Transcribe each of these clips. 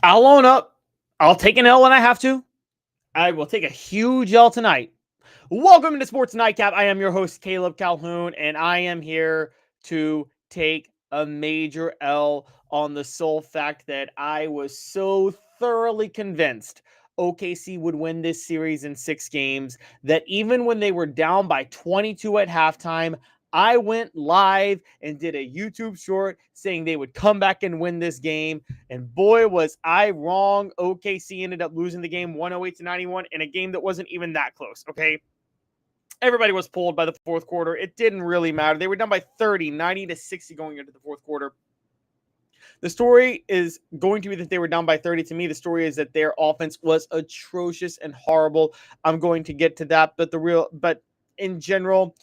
I'll own up. I'll take an L when I have to. I will take a huge L tonight. Welcome to Sports Nightcap. I am your host, Caleb Calhoun, and I am here to take a major L on the sole fact that I was so thoroughly convinced OKC would win this series in 6 games that even when they were down by 22 at halftime, I went live and did a YouTube short saying they would come back and win this game. And boy, was I wrong. OKC ended up losing the game 108-91 in a game that wasn't even that close, okay? Everybody was pulled by the fourth quarter. It didn't really matter. They were down by 30, 90-60 going into the fourth quarter. The story is going to be that they were down by 30. To me, the story is that their offense was atrocious and horrible. I'm going to get to that, but in general,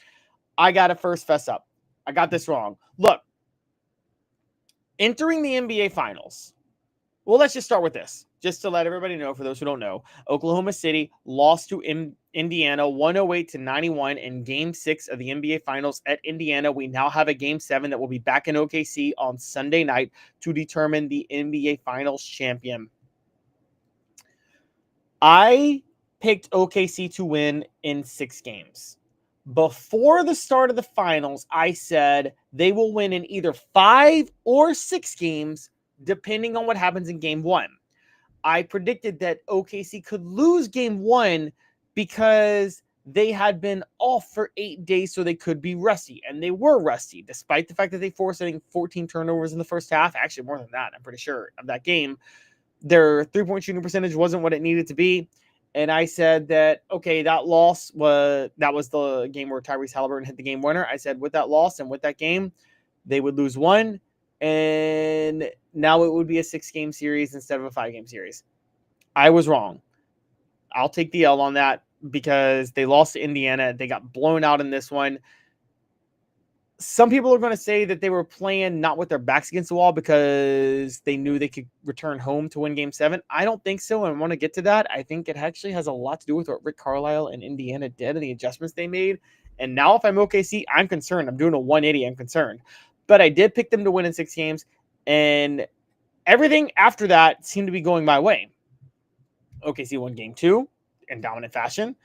I got to first fess up. I got this wrong. Look, entering the NBA Finals. Well, let's just start with this. Just to let everybody know, for those who don't know, Oklahoma City lost to Indiana 108-91 in Game 6 of the NBA Finals at Indiana. We now have a Game 7 that will be back in OKC on Sunday night to determine the NBA Finals champion. I picked OKC to win in 6 games. Before the start of the finals, I said they will win in either 5 or 6 games, depending on what happens in Game 1. I predicted that OKC could lose Game 1 because they had been off for 8 days, so they could be rusty. And they were rusty, despite the fact that they forced, I think, 14 turnovers in the first half. Actually, more than that, I'm pretty sure, of that game. Their three-point shooting percentage wasn't what it needed to be. And I said that, okay, that was the game where Tyrese Halliburton hit the game winner. I said with that loss and with that game, they would lose 1. And now it would be a 6-game series instead of a 5-game series. I was wrong. I'll take the L on that because they lost to Indiana. They got blown out in this one. Some people are going to say that they were playing not with their backs against the wall because they knew they could return home to win Game 7. I don't think so, and I want to get to that. I think it actually has a lot to do with what Rick Carlisle and Indiana did and the adjustments they made. And now if I'm OKC, I'm concerned. I'm doing a 180. I'm concerned. But I did pick them to win in 6 games, and everything after that seemed to be going my way. OKC won Game 2 in dominant fashion.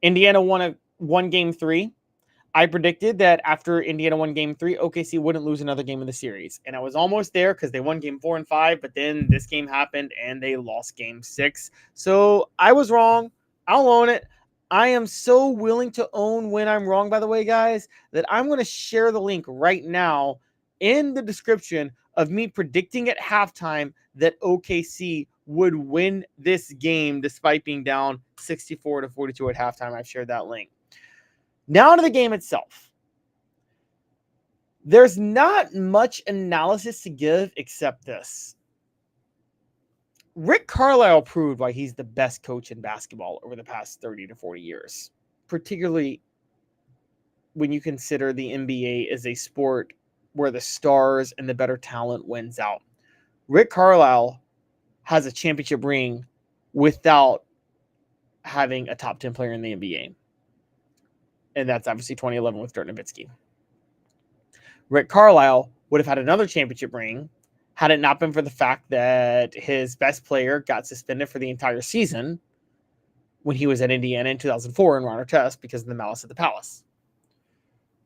Indiana won Game 3. I predicted that after Indiana won Game 3, OKC wouldn't lose another game in the series. And I was almost there because they won Game 4 and 5, but then this game happened and they lost Game 6. So I was wrong. I'll own it. I am so willing to own when I'm wrong, by the way, guys, that I'm going to share the link right now in the description of me predicting at halftime that OKC would win this game despite being down 64-42 at halftime. I've shared that link. Now to the game itself. There's not much analysis to give except this. Rick Carlisle proved why he's the best coach in basketball over the past 30 to 40 years, particularly when you consider the NBA as a sport where the stars and the better talent wins out. Rick Carlisle has a championship ring without having a top 10 player in the NBA. And that's obviously 2011 with Dirk Nowitzki. Rick Carlisle would have had another championship ring had it not been for the fact that his best player got suspended for the entire season when he was at Indiana in 2004 in Ron Artest because of the malice at the Palace.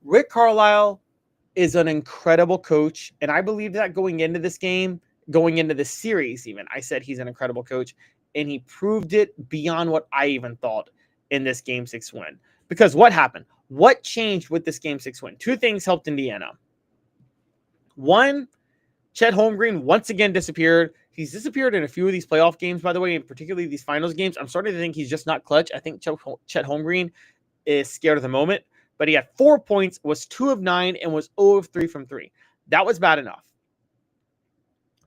Rick Carlisle is an incredible coach, and I believe that going into this game, going into this series even, I said he's an incredible coach, and he proved it beyond what I even thought in this Game 6 win. Because what happened? What changed with this Game 6 win? 2 things helped Indiana. 1, Chet Holmgren once again disappeared. He's disappeared in a few of these playoff games, by the way, and particularly these finals games. I'm starting to think he's just not clutch. I think Chet Holmgren is scared of the moment. But he had 4 points, was 2 of 9, and was 0 of 3 from 3. That was bad enough.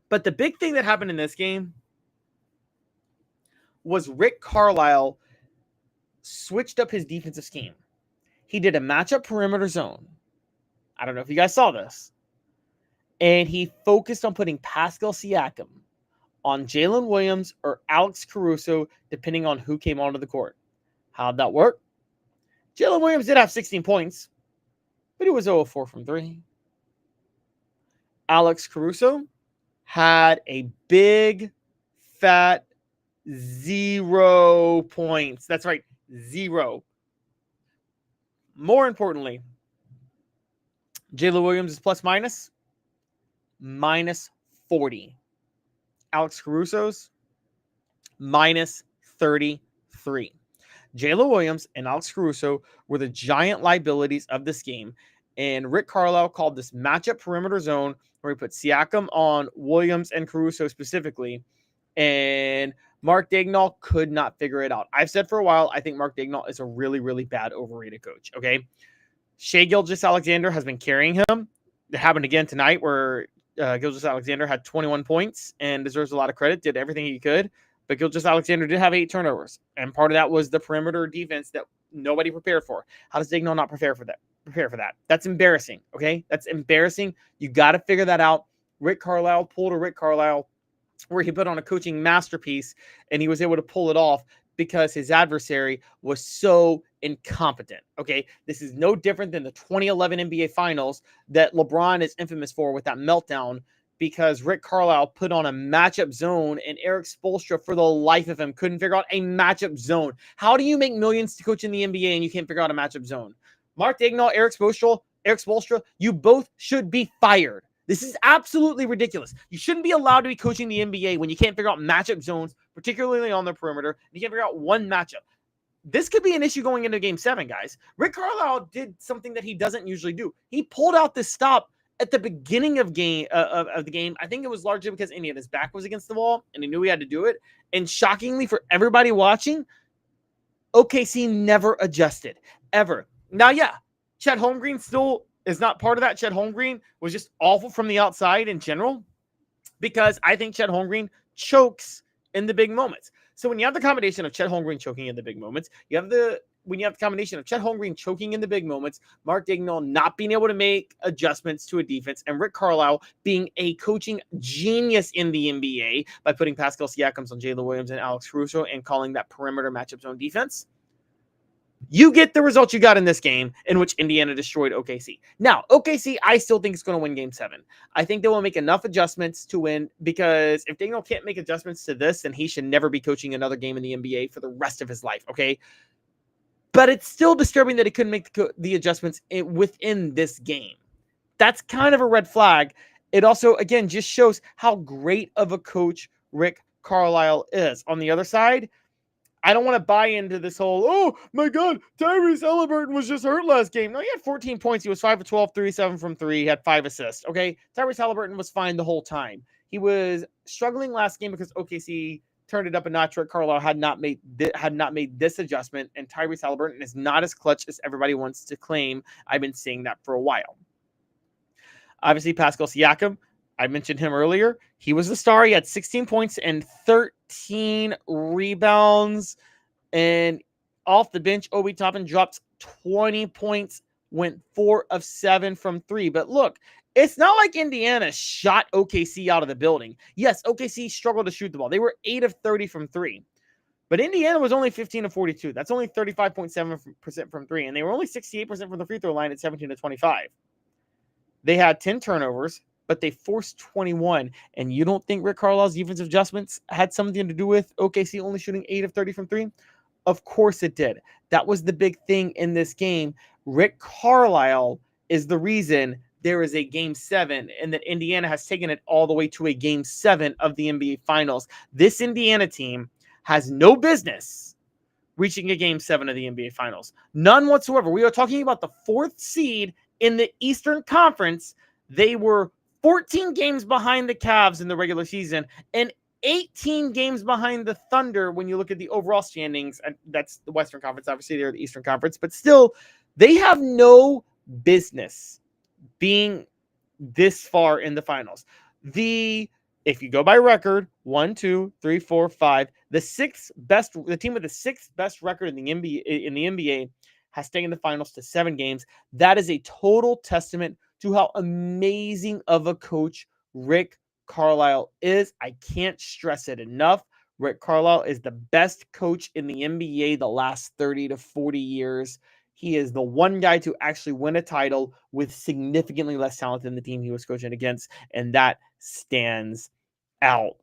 But the big thing that happened in this game was Rick Carlisle switched up his defensive scheme. He did a matchup perimeter zone. I don't know if you guys saw this. And he focused on putting Pascal Siakam on Jalen Williams or Alex Caruso, depending on who came onto the court. How'd that work? Jalen Williams did have 16 points, but he was 0 of 4 from 3. Alex Caruso had a big fat 0 points. That's right, 0. More importantly, Jalen Williams is plus minus 40. Alex Caruso's minus 33. Jalen Williams and Alex Caruso were the giant liabilities of this game. And Rick Carlisle called this matchup perimeter zone where he put Siakam on Williams and Caruso specifically. And Mark Daigneault could not figure it out. I've said for a while, I think Mark Daigneault is a really, really bad, overrated coach. Okay. Shai Gilgeous-Alexander has been carrying him. It happened again tonight where Gilgeous-Alexander had 21 points and deserves a lot of credit, did everything he could. But Gilgeous-Alexander did have 8 turnovers. And part of that was the perimeter defense that nobody prepared for. How does Daigneault not prepare for that? That's embarrassing, okay? That's embarrassing. You got to figure that out. Rick Carlisle pulled a Rick Carlisle where he put on a coaching masterpiece, and he was able to pull it off because his adversary was so incompetent, okay? This is no different than the 2011 NBA Finals that LeBron is infamous for with that meltdown, because Rick Carlisle put on a matchup zone and Eric Spoelstra, for the life of him, couldn't figure out a matchup zone. How do you make millions to coach in the NBA and you can't figure out a matchup zone? Mark Daigneault, Eric Spoelstra, you both should be fired. This is absolutely ridiculous. You shouldn't be allowed to be coaching the NBA when you can't figure out matchup zones, particularly on the perimeter, and you can't figure out one matchup. This could be an issue going into Game 7, guys. Rick Carlisle did something that he doesn't usually do. He pulled out this stop at the beginning of the game. I think it was largely because Indiana's back was against the wall, and he knew he had to do it. And shockingly for everybody watching, OKC never adjusted, ever. Now, yeah, Chet Holmgren still is not part of that. Chet Holmgren was just awful from the outside in general, because I think Chet Holmgren chokes in the big moments. So when you have the combination of Chet Holmgren choking in the big moments, when you have the combination of Chet Holmgren choking in the big moments, Mark Daigneault not being able to make adjustments to a defense, and Rick Carlisle being a coaching genius in the NBA by putting Pascal Siakam on Jalen Williams and Alex Caruso and calling that perimeter matchup zone defense, you get the result you got in this game, in which Indiana destroyed OKC. Now, OKC, I still think is going to win Game 7. I think they will make enough adjustments to win, because if Daigneault can't make adjustments to this, then he should never be coaching another game in the NBA for the rest of his life, okay? But it's still disturbing that he couldn't make the adjustments within this game. That's kind of a red flag. It also, again, just shows how great of a coach Rick Carlisle is. On the other side, I don't want to buy into this whole, oh my God, Tyrese Haliburton was just hurt last game. No, he had 14 points. He was 5 of 12, 3-7 from 3. He had 5 assists. Okay, Tyrese Haliburton was fine the whole time. He was struggling last game because OKC turned it up a notch. Rick Carlisle had not made this adjustment, and Tyrese Haliburton is not as clutch as everybody wants to claim. I've been saying that for a while. Obviously, Pascal Siakam, I mentioned him earlier. He was the star. He had 16 points and 13 rebounds. And off the bench, Obi Toppin dropped 20 points, went 4 of 7 from 3. But look, it's not like Indiana shot OKC out of the building. Yes, OKC struggled to shoot the ball. They were 8 of 30 from 3. But Indiana was only 15 of 42. That's only 35.7% from 3. And they were only 68% from the free throw line at 17 to 25. They had 10 turnovers, but they forced 21. And you don't think Rick Carlisle's defensive adjustments had something to do with OKC only shooting 8 of 30 from 3? Of course it did. That was the big thing in this game. Rick Carlisle is the reason there is a Game 7, and that Indiana has taken it all the way to a Game 7 of the NBA Finals. This Indiana team has no business reaching a Game 7 of the NBA Finals. None whatsoever. We are talking about the 4th seed in the Eastern Conference. They were 14 games behind the Cavs in the regular season and 18 games behind the Thunder when you look at the overall standings. And that's the Western Conference. Obviously, they're the Eastern Conference. But still, they have no business being this far in the finals. If you go by record, 1, 2, 3, 4, 5, the team with the 6th best record in the NBA has taken the finals to 7 games. That is a total testament to how amazing of a coach Rick Carlisle is. I can't stress it enough. Rick Carlisle is the best coach in the NBA the last 30 to 40 years. He is the one guy to actually win a title with significantly less talent than the team he was coaching against, and that stands out.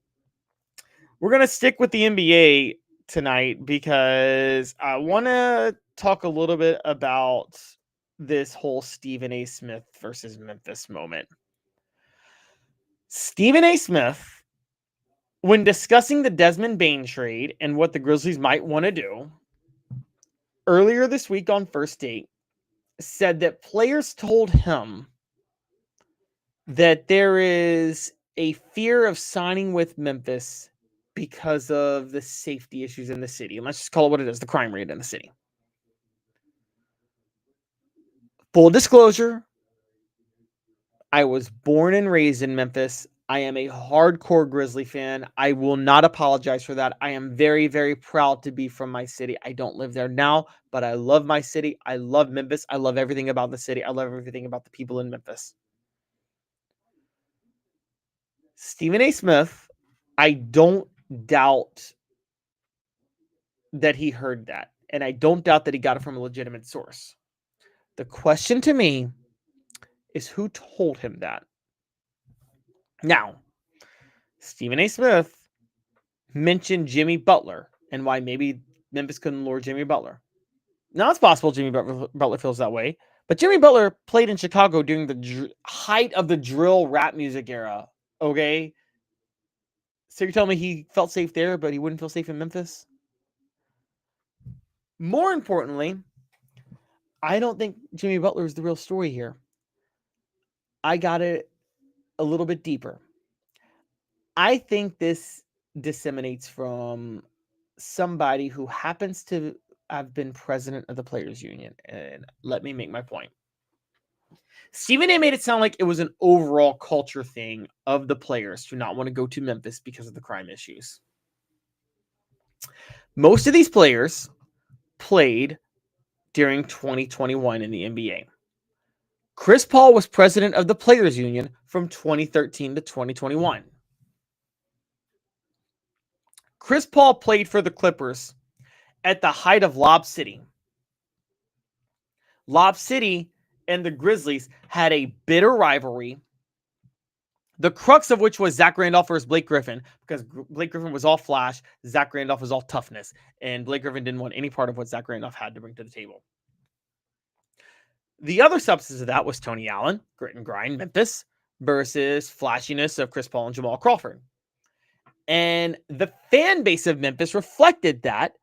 We're going to stick with the NBA tonight because I want to talk a little bit about this whole Stephen A. Smith versus Memphis moment. Stephen A. Smith, when discussing the Desmond Bane trade and what the Grizzlies might want to do, earlier this week on First Date, said that players told him that there is a fear of signing with Memphis because of the safety issues in the city. And let's just call it what it is, the crime rate in the city. Full disclosure, I was born and raised in Memphis. I am a hardcore Grizzly fan. I will not apologize for that. I am very, very proud to be from my city. I don't live there now, but I love my city. I love Memphis. I love everything about the city. I love everything about the people in Memphis. Stephen A. Smith, I don't doubt that he heard that. And I don't doubt that he got it from a legitimate source. The question to me is who told him that? Now, Stephen A. Smith mentioned Jimmy Butler and why maybe Memphis couldn't lure Jimmy Butler. Now, it's possible Jimmy Butler feels that way, but Jimmy Butler played in Chicago during the height of the drill rap music era, okay? So you're telling me he felt safe there, but he wouldn't feel safe in Memphis? More importantly, I don't think Jimmy Butler is the real story here. I got it a little bit deeper. I think this disseminates from somebody who happens to have been president of the Players Union. And let me make my point. Stephen A. made it sound like it was an overall culture thing of the players to not want to go to Memphis because of the crime issues. Most of these players played during 2021 in the NBA. Chris Paul was president of the Players Union from 2013 to 2021. Chris Paul played for the Clippers at the height of Lob City. Lob City and the Grizzlies had a bitter rivalry, the crux of which was Zach Randolph versus Blake Griffin, because Blake Griffin was all flash, Zach Randolph was all toughness, and Blake Griffin didn't want any part of what Zach Randolph had to bring to the table. The other substance of that was Tony Allen, grit and grind, Memphis, versus flashiness of Chris Paul and Jamal Crawford. And the fan base of Memphis reflected that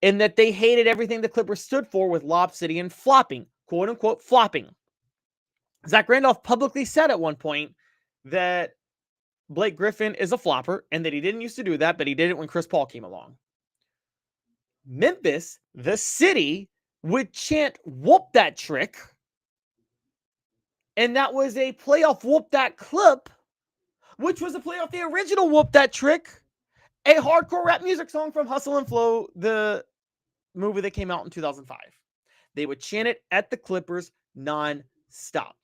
in that they hated everything the Clippers stood for with Lob City and flopping, quote unquote flopping. Zach Randolph publicly said at one point that Blake Griffin is a flopper and that he didn't used to do that, but he did it when Chris Paul came along. Memphis, the city, would chant whoop that trick. And that was a playoff whoop that clip, which was a playoff the original whoop that trick, a hardcore rap music song from Hustle and Flow, the movie that came out in 2005. They would chant it at the Clippers non-stop.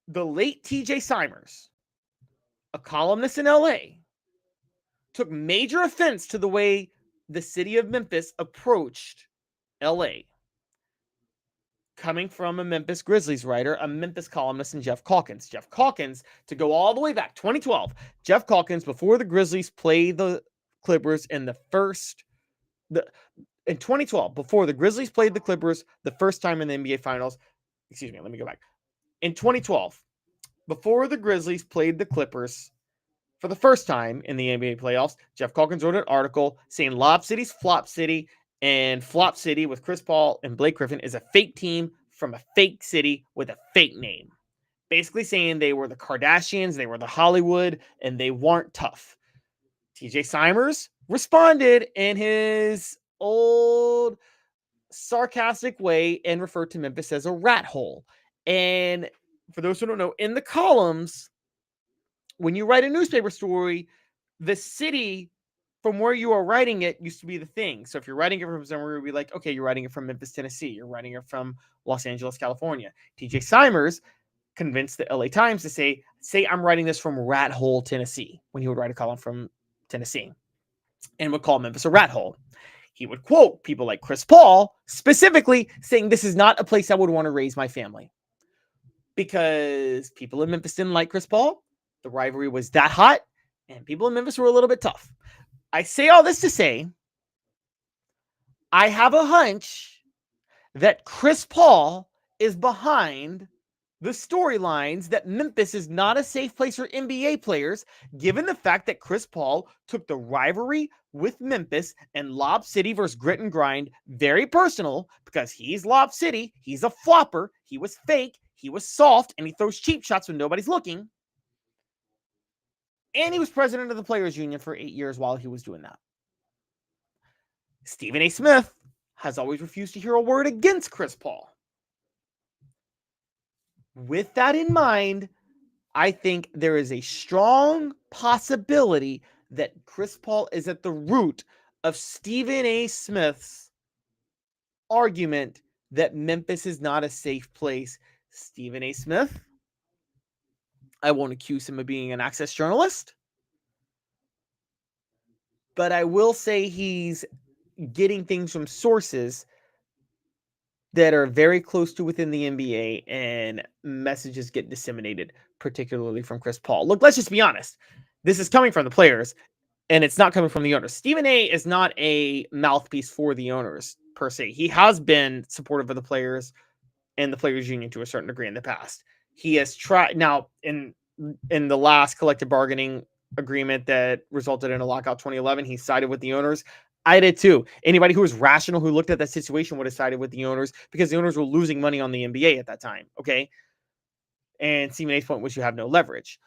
The late TJ Simers, a columnist in LA, took major offense to the way the city of Memphis approached LA. Coming from a Memphis Grizzlies writer, a Memphis columnist, and Jeff Calkins. Jeff Calkins, to go all the way back, 2012, Jeff Calkins, before the Grizzlies played the Clippers in in 2012, before the Grizzlies played the Clippers the first time in the NBA Finals, let me go back. In 2012, before the Grizzlies played the Clippers for the first time in the NBA playoffs, Jeff Calkins wrote an article saying Lob City's Flop City, and Flop City with Chris Paul and Blake Griffin is a fake team from a fake city with a fake name. Basically saying they were the Kardashians, they were the Hollywood, and they weren't tough. TJ Simers responded in his old sarcastic way and referred to Memphis as a rat hole. And for those who don't know, in the columns, when you write a newspaper story, the city from where you are writing it used to be the thing. So if you're writing it from somewhere, you'd be like, okay, you're writing it from Memphis, Tennessee. You're writing it from Los Angeles, California. TJ Simers convinced the LA Times to say I'm writing this from Rat Hole, Tennessee, when he would write a column from Tennessee and would call Memphis a rat hole. He would quote people like Chris Paul, specifically saying this is not a place I would want to raise my family. Because people in Memphis didn't like Chris Paul. The rivalry was that hot. And people in Memphis were a little bit tough. I say all this to say, I have a hunch that Chris Paul is behind the storylines that Memphis is not a safe place for NBA players, given the fact that Chris Paul took the rivalry with Memphis and Lob City versus Grit and Grind very personal, because he's Lob City, he's a flopper, he was fake, he was soft, and he throws cheap shots when nobody's looking. And he was president of the Players Union for 8 years while he was doing that. Stephen A. Smith has always refused to hear a word against Chris Paul. With that in mind, I think there is a strong possibility that Chris Paul is at the root of Stephen A. Smith's argument that Memphis is not a safe place. Stephen A. Smith, I won't accuse him of being an Access journalist, but I will say he's getting things from sources that are very close to within the NBA, and messages get disseminated, particularly from Chris Paul. Look, let's just be honest. This is coming from the players, and it's not coming from the owners. Stephen A. is not a mouthpiece for the owners, per se. He has been supportive of the players and the Players Union to a certain degree in the past. He has tried, now, in the last collective bargaining agreement that resulted in a lockout 2011, he sided with the owners. I did too. Anybody who was rational, who looked at that situation, would have sided with the owners, because the owners were losing money on the NBA at that time. Okay. And Stephen A's point was you have no leverage.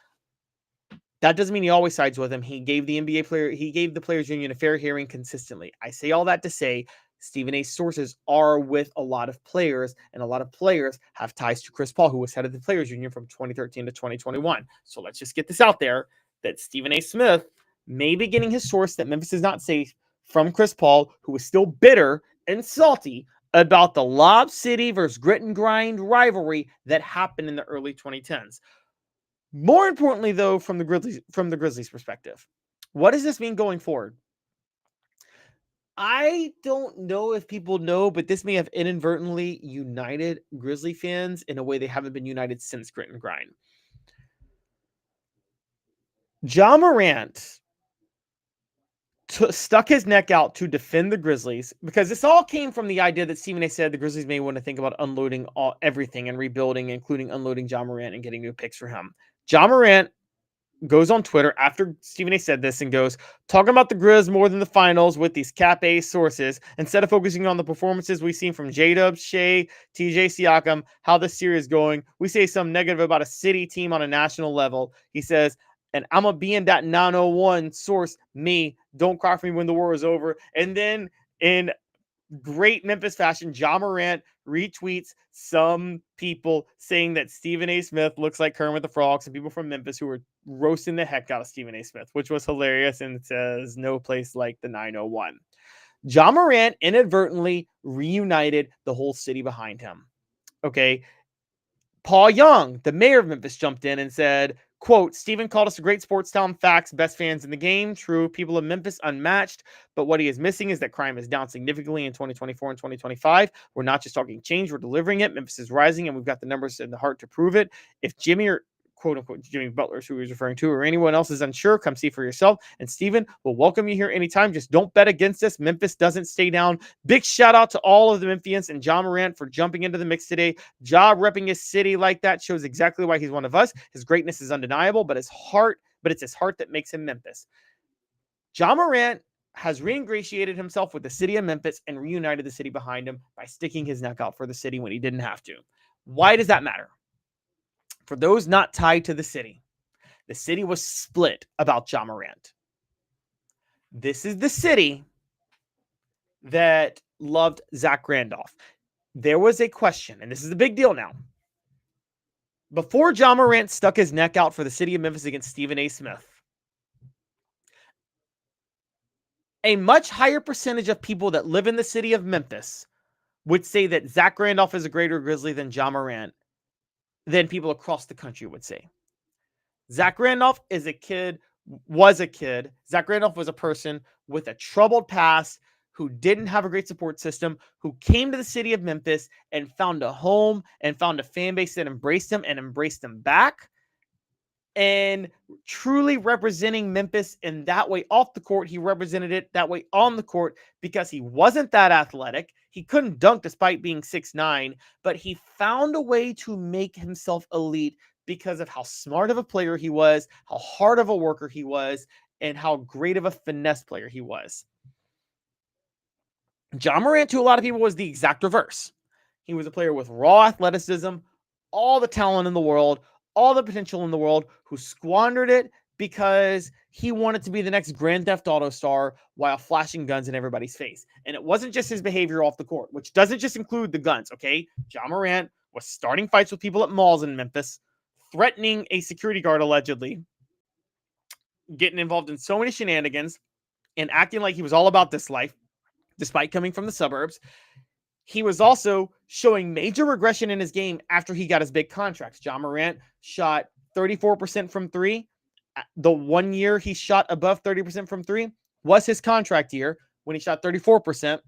That doesn't mean he always sides with him. He gave the Players Union a fair hearing consistently. I say all that to say Stephen A's sources are with a lot of players, and a lot of players have ties to Chris Paul, who was head of the Players Union from 2013 to 2021. So let's just get this out there that Stephen A. Smith may be getting his source that Memphis is not safe from Chris Paul, who is still bitter and salty about the Lob City versus Grit and Grind rivalry that happened in the early 2010s. More importantly, though, from the Grizzlies perspective, what does this mean going forward? I don't know if people know, but this may have inadvertently united Grizzly fans in a way they haven't been united since Grit and Grind. Ja Morant stuck his neck out to defend the Grizzlies, because this all came from the idea that Stephen A. said the Grizzlies may want to think about unloading everything and rebuilding, including unloading Ja Morant and getting new picks for him. Ja Morant goes on Twitter after Stephen A. said this and goes, talking about the Grizz more than the finals with these Cap A sources, instead of focusing on the performances we've seen from J-Dub, Shea, TJ Siakam, how the series is going, we say something negative about a city team on a national level. He says, and I'm going to be in that 901 source, me, don't cry for me when the war is over. And then in great Memphis fashion, Ja Morant retweets some people saying that Stephen A. Smith looks like Kermit the Frog, some people from Memphis who were roasting the heck out of Stephen A. Smith, which was hilarious, and says no place like the 901. Ja Morant inadvertently reunited the whole city behind him. Okay. Paul Young, the mayor of Memphis, jumped in and said, quote, Stephen called us a great sports town. Facts, best fans in the game. True, people of Memphis unmatched. But what he is missing is that crime is down significantly in 2024 and 2025. We're not just talking change, we're delivering it. Memphis is rising, and we've got the numbers and the heart to prove it. If Jimmy, or quote unquote Jimmy Butler, who he's referring to, or anyone else is unsure, come see for yourself. And Stephen will welcome you here anytime. Just don't bet against us. Memphis doesn't stay down. Big shout out to all of the Memphians and Ja Morant for jumping into the mix today. Ja repping his city like that shows exactly why he's one of us. His greatness is undeniable, but it's his heart that makes him Memphis. Ja Morant has reingratiated himself with the city of Memphis and reunited the city behind him by sticking his neck out for the city when he didn't have to. Why does that matter? For those not tied to the city was split about Ja Morant. This is the city that loved Zach Randolph. There was a question, and this is the big deal now. Before Ja Morant stuck his neck out for the city of Memphis against Stephen A. Smith, a much higher percentage of people that live in the city of Memphis would say that Zach Randolph is a greater Grizzly than Ja Morant than people across the country would say. Zach Randolph was a kid. Zach Randolph was a person with a troubled past who didn't have a great support system, who came to the city of Memphis and found a home and found a fan base that embraced him and embraced him back. and truly representing Memphis in that way off the court. He represented it that way on the court because he wasn't that athletic. He couldn't dunk despite being 6'9", but he found a way to make himself elite because of how smart of a player he was, how hard of a worker he was, and how great of a finesse player he was. Ja Morant, to a lot of people, was the exact reverse. He was a player with raw athleticism, all the talent in the world, all the potential in the world, who squandered it because he wanted to be the next Grand Theft Auto star while flashing guns in everybody's face. And it wasn't just his behavior off the court, which doesn't just include the guns, okay? Ja Morant was starting fights with people at malls in Memphis, threatening a security guard allegedly, getting involved in so many shenanigans, and acting like he was all about this life, despite coming from the suburbs. He was also showing major regression in his game after he got his big contracts. Ja Morant shot 34% from three. The 1 year he shot above 30% from three was his contract year when he shot 34%,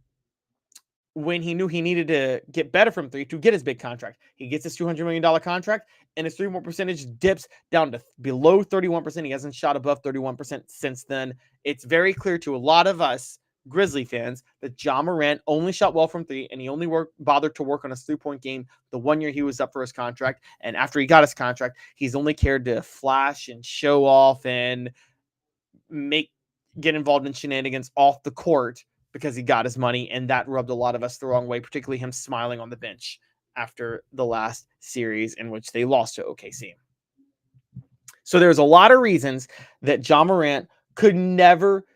when he knew he needed to get better from three to get his big contract. He gets his $200 million contract, and his three-point percentage dips down to below 31%. He hasn't shot above 31% since then. It's very clear to a lot of us Grizzly fans that Ja Morant only shot well from three, and he only bothered to work on his three-point game the 1 year he was up for his contract. And after he got his contract, he's only cared to flash and show off and get involved in shenanigans off the court because he got his money, and that rubbed a lot of us the wrong way, particularly him smiling on the bench after the last series in which they lost to OKC. So there's a lot of reasons that Ja Morant could never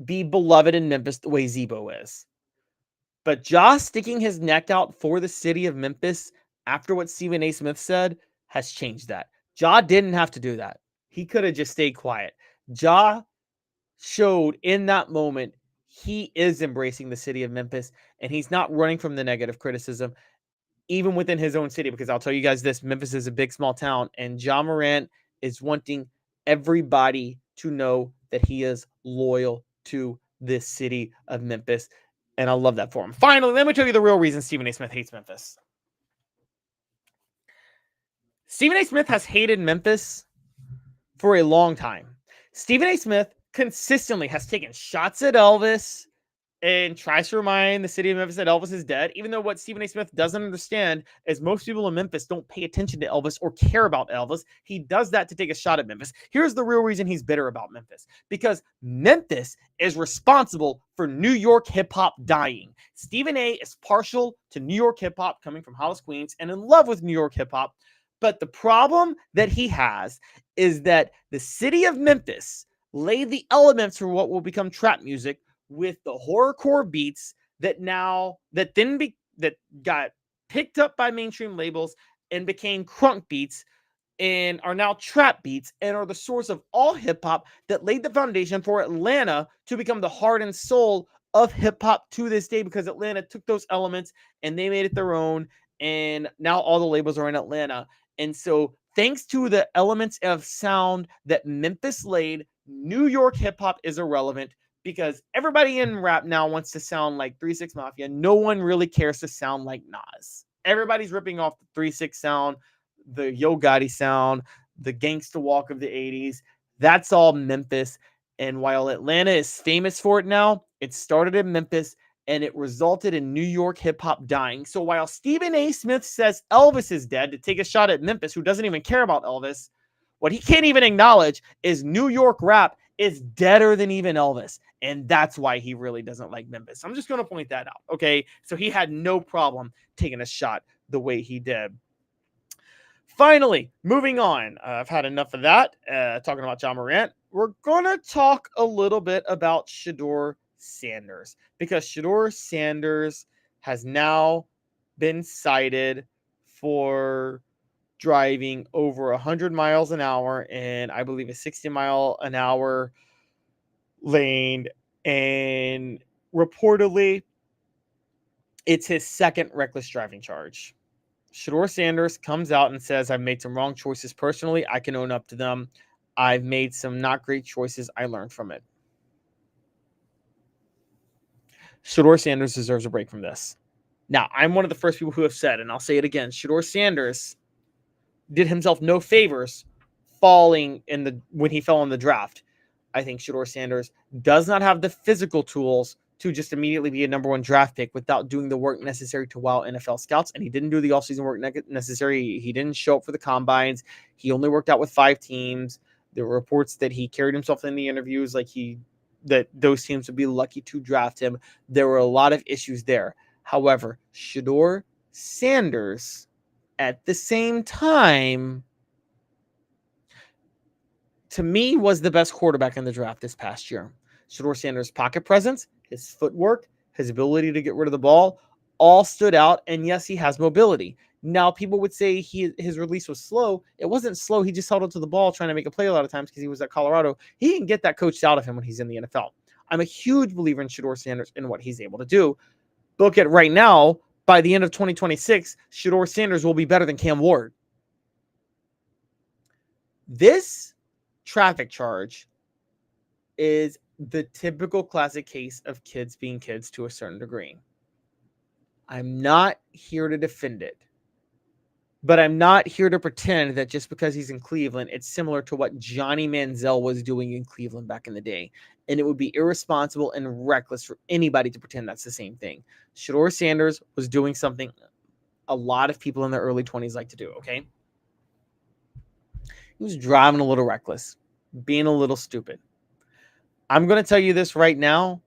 be beloved in Memphis the way Zebo is. But Ja sticking his neck out for the city of Memphis after what Stephen A. Smith said has changed that. Ja didn't have to do that. He could have just stayed quiet. Ja showed in that moment he is embracing the city of Memphis, and he's not running from the negative criticism, even within his own city, because I'll tell you guys this, Memphis is a big, small town, and Ja Morant is wanting everybody to know that he is loyal to this city of Memphis, and I love that for him. Finally, let me tell you the real reason Stephen A. Smith hates Memphis. Stephen A. Smith has hated Memphis for a long time. Stephen A. Smith consistently has taken shots at Elvis and tries to remind the city of Memphis that Elvis is dead, even though what Stephen A. Smith doesn't understand is most people in Memphis don't pay attention to Elvis or care about Elvis. He does that to take a shot at Memphis. Here's the real reason he's bitter about Memphis. Because Memphis is responsible for New York hip-hop dying. Stephen A. is partial to New York hip-hop, coming from Hollis, Queens, and in love with New York hip-hop. But the problem that he has is that the city of Memphis laid the elements for what will become trap music with the horrorcore beats that got picked up by mainstream labels and became crunk beats and are now trap beats and are the source of all hip hop that laid the foundation for Atlanta to become the heart and soul of hip hop to this day, because Atlanta took those elements and they made it their own, and now all the labels are in Atlanta. And so thanks to the elements of sound that Memphis laid, New York hip hop is irrelevant, because everybody in rap now wants to sound like 3 6 Mafia. No one really cares to sound like Nas. Everybody's ripping off the 3 6 sound, the Yo Gotti sound, the gangsta walk of the 80s. That's all Memphis. And while Atlanta is famous for it now, it started in Memphis and it resulted in New York hip hop dying. So while Stephen A. Smith says Elvis is dead to take a shot at Memphis, who doesn't even care about Elvis, what he can't even acknowledge is New York rap is deader than even Elvis. And that's why he really doesn't like Memphis. I'm just going to point that out. Okay. So he had no problem taking a shot the way he did. Finally, moving on. I've had enough of that. Talking about Ja Morant. We're going to talk a little bit about Shedeur Sanders, because Shedeur Sanders has now been cited for driving over 100 miles an hour in, I believe, a 60-mile-an-hour lane, and reportedly it's his second reckless driving charge. Shedeur Sanders comes out and says, I've made some wrong choices personally. I can own up to them. I've made some not great choices. I learned from it. Shedeur Sanders deserves a break from this. Now, I'm one of the first people who have said, and I'll say it again, Shedeur Sanders did himself no favors falling when he fell in the draft. I think Shedeur Sanders does not have the physical tools to just immediately be a number one draft pick without doing the work necessary to wow NFL scouts. And he didn't do the offseason work necessary. He didn't show up for the combines. He only worked out with 5 teams. There were reports that he carried himself in the interviews like that those teams would be lucky to draft him. There were a lot of issues there. However, Shedeur Sanders, at the same time, to me, was the best quarterback in the draft this past year. Shedeur Sanders' pocket presence, his footwork, his ability to get rid of the ball, all stood out. And yes, he has mobility. Now, people would say his release was slow. It wasn't slow. He just held on to the ball trying to make a play a lot of times because he was at Colorado. He can get that coached out of him when he's in the NFL. I'm a huge believer in Shedeur Sanders and what he's able to do. Look at right now, by the end of 2026, Shedeur Sanders will be better than Cam Ward. This traffic charge is the typical classic case of kids being kids to a certain degree. I'm not here to defend it, but I'm not here to pretend that just because he's in Cleveland, it's similar to what Johnny Manziel was doing in Cleveland back in the day. And it would be irresponsible and reckless for anybody to pretend that's the same thing. Shedeur Sanders was doing something a lot of people in their early 20s like to do, okay? He was driving a little reckless, being a little stupid. I'm going to tell you this right now,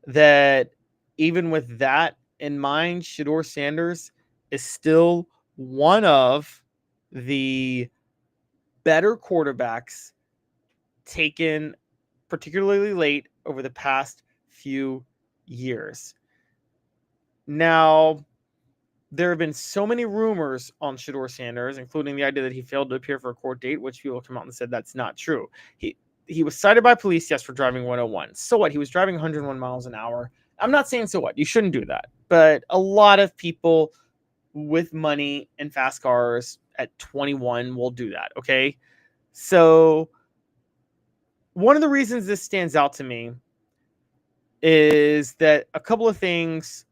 that even with that in mind, Shedeur Sanders is still one of the better quarterbacks taken particularly late over the past few years. Now, there have been so many rumors on Shedeur Sanders, including the idea that he failed to appear for a court date, which people come out and said that's not true. He was cited by police, yes, for driving 101. So what? He was driving 101 miles an hour. I'm not saying so what. You shouldn't do that. But a lot of people with money and fast cars at 21 will do that, okay? So one of the reasons this stands out to me is that a couple of things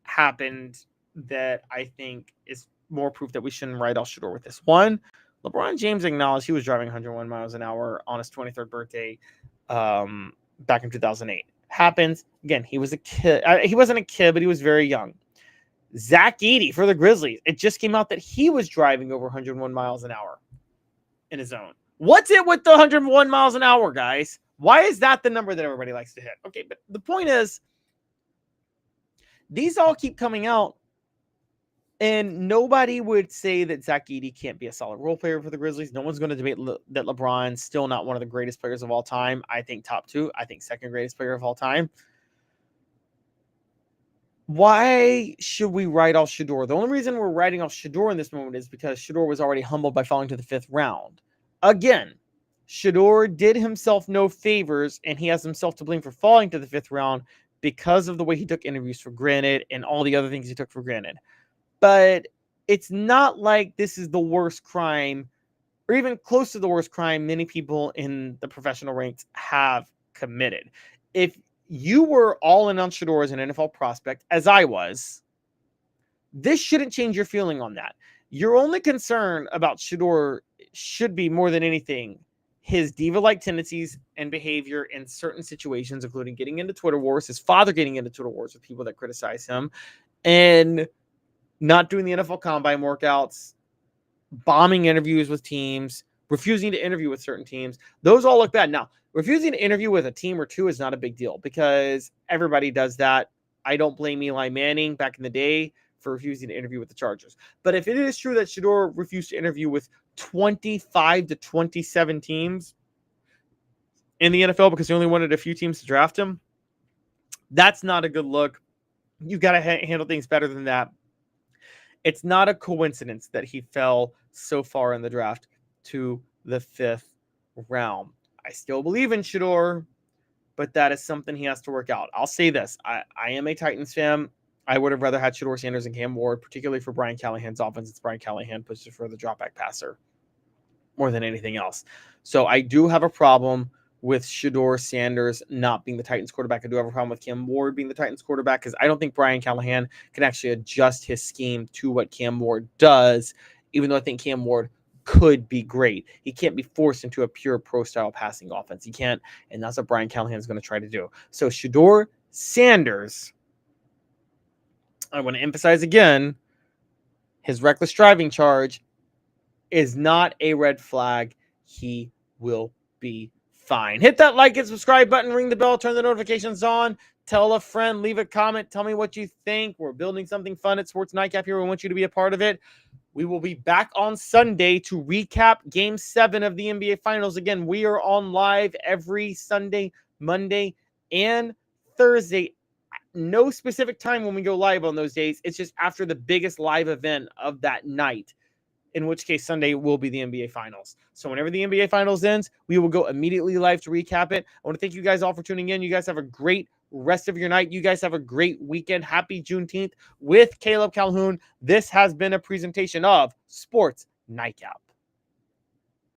happened that I think is more proof that we shouldn't write off Shedeur with this. One, LeBron James acknowledged he was driving 101 miles an hour on his 23rd birthday back in 2008. Happens. Again, he was a kid. He wasn't a kid, but he was very young. Zach Edey for the Grizzlies. It just came out that he was driving over 101 miles an hour in his own. What's it with the 101 miles an hour, guys? Why is that the number that everybody likes to hit? Okay, but the point is, these all keep coming out, and nobody would say that Zach Edey can't be a solid role player for the Grizzlies. No one's going to debate that LeBron's still not one of the greatest players of all time. I think top 2. I think second greatest player of all time. Why should we write off Shedeur? The only reason we're writing off Shedeur in this moment is because Shedeur was already humbled by falling to the 5th round. Again, Shedeur did himself no favors, and he has himself to blame for falling to the 5th round because of the way he took interviews for granted and all the other things he took for granted. But it's not like this is the worst crime, or even close to the worst crime many people in the professional ranks have committed. If you were all in on Shedeur as an NFL prospect, as I was, this shouldn't change your feeling on that. Your only concern about Shedeur should be, more than anything, his diva-like tendencies and behavior in certain situations, including getting into Twitter wars, his father getting into Twitter wars with people that criticize him, and not doing the NFL Combine workouts, bombing interviews with teams, refusing to interview with certain teams. Those all look bad. Now, refusing to interview with a team or two is not a big deal because everybody does that. I don't blame Eli Manning back in the day for refusing to interview with the Chargers. But if it is true that Shedeur refused to interview with 25 to 27 teams in the NFL because he only wanted a few teams to draft him, that's not a good look. You got to handle things better than that. It's not a coincidence that he fell so far in the draft to the 5th round. I still believe in Shedeur, but that is something he has to work out. I'll say this. I am a Titans fan. I would have rather had Shedeur Sanders and Cam Ward, particularly for Brian Callahan's offense. It's Brian Callahan pushes for the drop-back passer more than anything else. So I do have a problem with Shedeur Sanders not being the Titans quarterback. I do have a problem with Cam Ward being the Titans quarterback because I don't think Brian Callahan can actually adjust his scheme to what Cam Ward does, even though I think Cam Ward could be great. He can't be forced into a pure pro-style passing offense. He can't, and that's what Brian Callahan is going to try to do. So Shedeur Sanders, I want to emphasize again, his reckless driving charge is not a red flag. He will be fine. Hit that like and subscribe button, ring the bell, turn the notifications on, tell a friend, leave a comment, tell me what you think. We're building something fun at Sports Nightcap here. We want you to be a part of it. We will be back on Sunday to recap Game 7 of the NBA Finals. Again, we are on live every Sunday, Monday, and Thursday. No specific time when we go live on those days. It's just after the biggest live event of that night, in which case Sunday will be the NBA Finals. So whenever the NBA Finals ends, we will go immediately live to recap it. I want to thank you guys all for tuning in. You guys have a great rest of your night. You guys have a great weekend. Happy Juneteenth with Caleb Calhoun. This has been a presentation of Sports Nightcap.